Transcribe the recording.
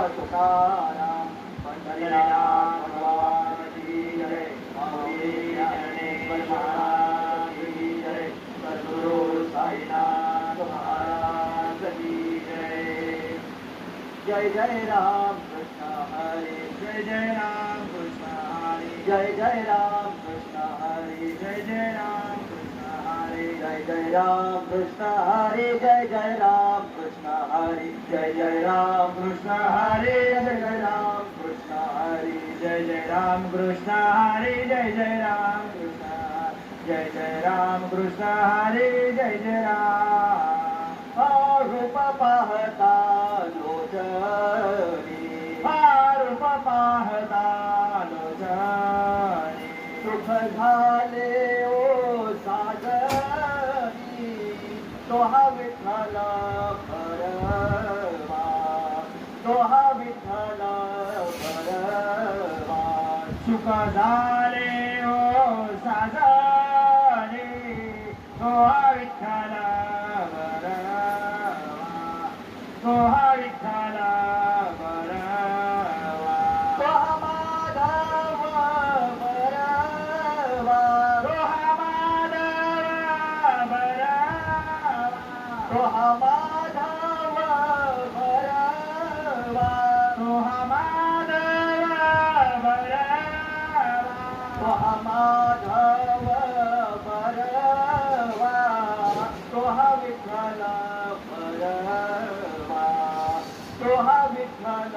तुकाराम पंढरीनाथ भगवान की जय माऊली ज्ञानेश्वर महाराज की जय सद्गुरु साईनाथ महाराज की जय जय जय राम कृष्ण हरे जय जय राम कृष्ण हरे जय जय राम कृष्ण हरे जय जय राम कृष्ण हरे जय जय राम कृष्ण हरे जय जय राम कृष्ण हरे जय जय राम कृष्ण हरे जय जय राम कृष्ण हरे जय जय राम कृष्ण हरे जय जय राम कृष्ण जय जय राम कृष्ण हरे जय जय राम रूप पाहता लोचनी रूप पाहता लोचनी सुख झाले ओ साजनी तो हा विठ्ठल परवा तो हा विठ्ठल परवा सुख झाले ओ साजनी तो हा विठ्ठल तो हा विठ्ठल बरवा तो हा माधव बरवा तो हा माधव बरवा तो हा माधव बरवा तो हा माधव बरवा तो हा माधव बरवा तो हा विठ्ठल बरवा तो हा विठ्ठल